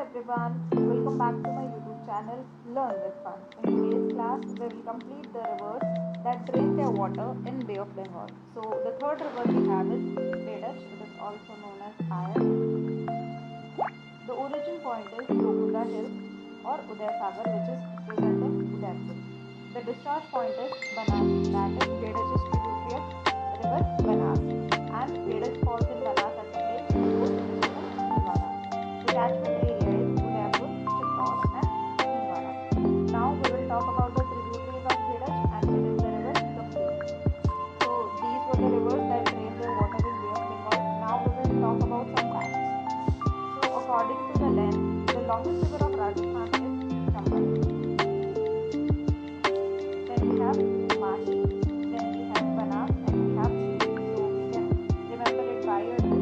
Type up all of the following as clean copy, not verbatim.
everyone, welcome back to my YouTube channel Learn with Fun. In today's class, we will complete the rivers that drain their water in Bay of Bengal. So the third river we have is Bedach, it is also known as Ayan. The origin point is Gokunda Hills or Uday Sagar, which is present in Udaipur. The discharge point is Banas, that is Bedach's tributary of river Banas, and Bedach falls in Banas at the place Kudus, which is in Bhilwara. The catchment area is Udaipur, Chittor, and Bhilwara. Now we will talk about the tributaries of Bedach, and it is the river Gambhir. So these were the rivers that drain their water in Bay of Bengal. Now we will talk about some facts. So according to the length, the longest river of Rajasthan is Chambal. Then we have Mahi, then we have Banas, and we have Sindh. So we can remember it by your list.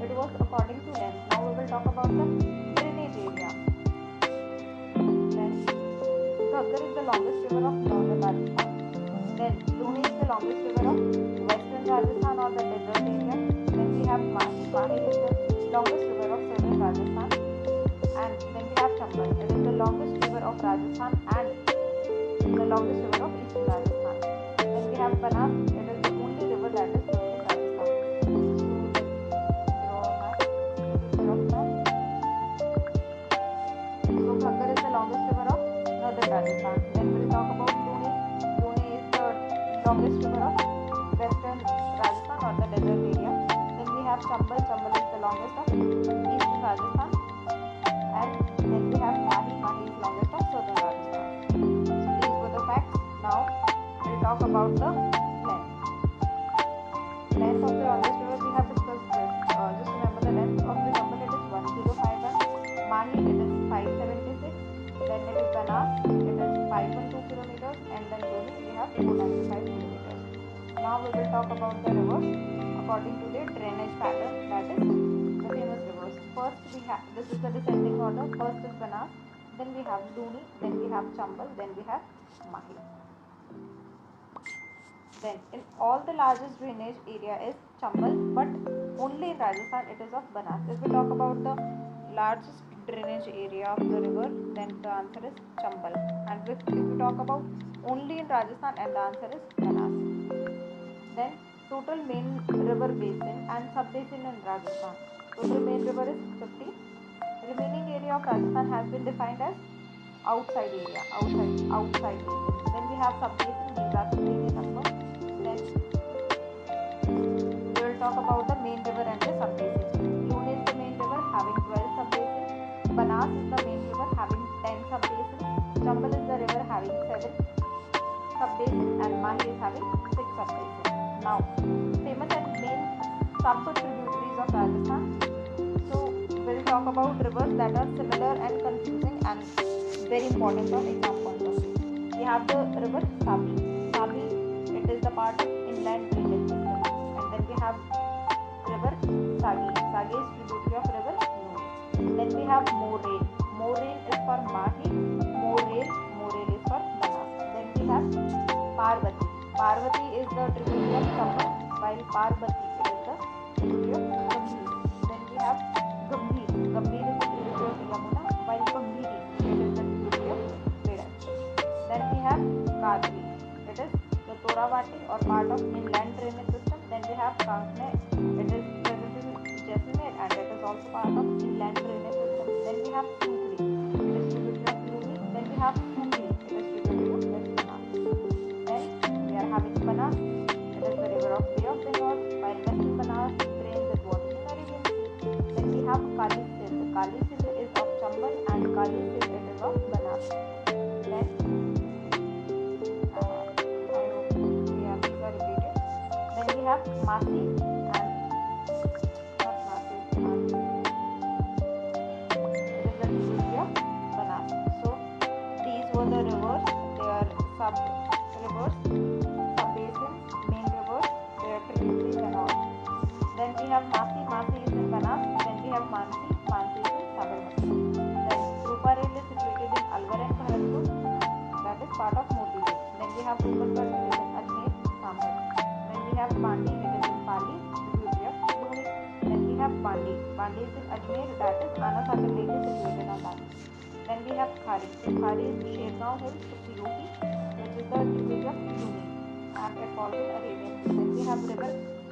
It was according to length. Now we will talk about the drainage area. Then Ghaggar is the longest river of northern Rajasthan. Then Luni is the longest river of western Rajasthan or the desert area. Then we have Mahi. Mahi is the longest river of southern Rajasthan. And then we have Chambal. It is the longest river of Rajasthan and the longest river of eastern Rajasthan. Then we have Banas. It is the only river that is flowing in Rajasthan. Ghaggar is the longest river of northern Rajasthan. Then we'll talk about Luni. Luni is the longest river of western Rajasthan or the desert area. Then we have Chambal. Chambal is the longest of eastern Rajasthan. And then we have Mahi. Mahi is longest of southern Rajasthan. So these were the facts. Now we'll talk about the length. Length of the longest river we have discussed this. Just remember the length of the Chambal, it is 1051. Mahi, it is 576. Then it is Banas, it is 512 kilometers, and then Luni we have 495 kilometers. Now we will talk about the rivers according to their drainage pattern, that is the famous rivers. First we have, this is the descending order. First is Banas, then we have Luni, then we have Chambal, then we have Mahi. Then in all the largest drainage area is Chambal, but only in Rajasthan it is of Banas. If we talk about the largest drainage area of the river, then the answer is Chambal. And if we talk about only in Rajasthan, and the answer is Banas. Then total main river basin and sub-basin in Rajasthan. Total main river is 50. Remaining area of Rajasthan has been defined as outside area, outside basin. Then we have sub-basin, these are the previous numbers. Then we will talk about the main river and the sub-basin. Luni is the main river having 12 sub-basins. Banas is the main river having 10 sub-basins. Chambal is the river having 7 sub-basins, and Mahi is having 6 sub-basins. Now, famous and main sub-tributaries of Rajasthan. So, we'll talk about rivers that are similar and confusing and very important from exam point of view. We have the river Sabi. Sabi, it is the part of inland drainage system. And then we have river Sagi. Sagi is tributary of river Luni. Then we have Morail. Morail is for Mahi. Morail is for Banas. Then we have Parvati. Parvati is the tributary of Chambal, while Parbati is the tributary of Gambhir. Then we have Gambhir. Gambhir is the tributary of Yamuna, while Gambhiri it is the tributary of Bedach. Then we have Kadri. It is the Toravati or part of inland drainage system. Then we have Kankne. It is present in Jaisalmer and it is also part of inland drainage system. Then we have Sukri. It is tributary of Luni. Then we have Sukri. It is tributary of West Banas. Then we are having Banas. It is the river of Bay of Bengal, while western Banas drains its water in Arabian Sea. Then we have Kali Sindh. Kali Sindh is of Chambal and Kali Sindh it is of Banas. Then we have Masi and not Masi, it is the tributary of have rivers, sub-basins, main rivers, their tributaries and all. Then we have Masi, Masi is in Banas. Then we have Mansi, Mansi is in Sabarmati. Then Ruparel is situated in Alwar and Bharatpur, that is part of Moti Lake. Then we have Rupargarh, which is in Ajmer, Sambar. Then we have Bandi, which is in Pali, tributary of Luni. Then we have Bandi, Bandi is in Ajmer, that is Anasagar Lake is situated on that. Then we have Khari, Khari is Shergaon Hills, UP, which is the tributary of Luni, and it falls in Arabian Sea. Then we have river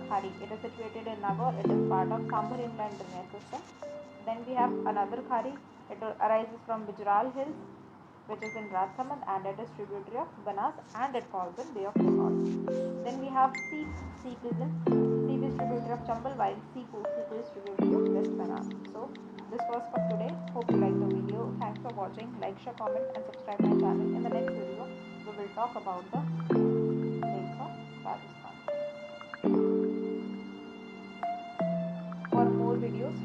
Khari, it is situated in Nagaur, it is part of Sambhar inland drainage system. Then we have another Khari, it arises from Bijral Hills, which is in Rajsamand, and it is tributary of Banas, and it falls in Bay of Bengal. Then we have Seep, Seep is tributary of Chambal, while Seepu is tributary of West Banas. So this was for today. Hope you liked the video. Thanks for watching. Like, share, comment and subscribe my channel. In the next video, we will talk about the lakes of Rajasthan. For more videos,